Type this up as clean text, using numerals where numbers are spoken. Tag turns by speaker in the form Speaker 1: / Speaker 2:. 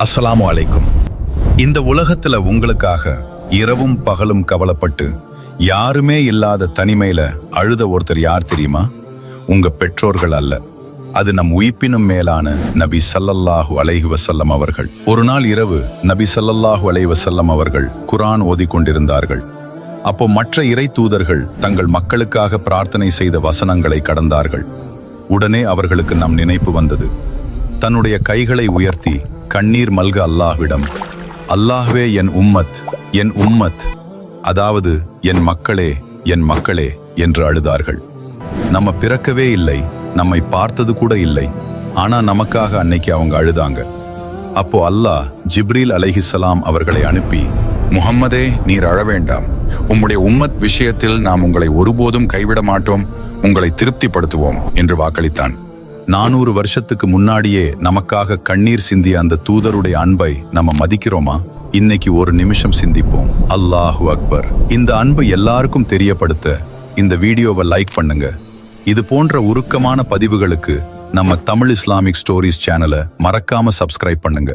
Speaker 1: அஸ்ஸலாமு அலைக்கும். இந்த உலகத்துல உங்களுக்காக இரவும் பகலும் கவலைப்பட்டு யாருமே இல்லாத தனிமையில அழுத ஒருத்தர் யார் தெரியுமா? உங்க பெற்றோர்கள் அல்ல, அது நம் உயிர்ப்பினும் மேலான நபி ஸல்லல்லாஹு அலைஹி வஸல்லம் அவர்கள். ஒரு நாள் இரவு நபி ஸல்லல்லாஹு அலைஹி வஸல்லம் அவர்கள் குர்ஆன் ஓதிக்கொண்டிருந்தார்கள். அப்போ மற்ற இறை தூதர்கள் தங்கள் மக்களுக்காக பிரார்த்தனை செய்த வசனங்களை கடந்தார்கள். உடனே அவர்களுக்கு நம் நினைப்பு வந்தது. தன்னுடைய கைகளை உயர்த்தி கண்ணீர் மல்க அல்லாஹ்விடம், அல்லாஹ்வே என் உம்மத், என் உம்மத், அதாவது என் மக்களே, என் மக்களே என்று அழுதார்கள். நம்ம பிறக்கவே இல்லை, நம்மை பார்த்தது கூட இல்லை, ஆனா நமக்காக அன்னைக்கு அவங்க அழுதாங்க. அப்போ அல்லாஹ் ஜிப்ரீல் அலைஹிஸ்ஸலாம் அவர்களை அனுப்பி,
Speaker 2: முஹம்மதே, நீர் அழ வேண்டாம். உம்முடைய உம்மத் விஷயத்தில் நாம் உங்களை ஒருபோதும் கைவிட மாட்டோம், உங்களை திருப்திப்படுத்துவோம் என்று வாக்களித்தான்.
Speaker 1: 400 வருஷத்துக்கு முன்னாடியே நமக்காக கண்ணீர் சிந்திய அந்த தூதருடைய அன்பை நம்ம மதிக்கிறோமா? இன்னைக்கு ஒரு நிமிஷம் சிந்திப்போம். அல்லாஹு அக்பர். இந்த அன்பு எல்லாருக்கும் தெரியப்படுத்த இந்த வீடியோவை லைக் பண்ணுங்க. இது போன்ற உருக்கமான பதிவுகளுக்கு நம்ம தமிழ் இஸ்லாமிக் ஸ்டோரிஸ் சேனலை மறக்காம சப்ஸ்கிரைப் பண்ணுங்க.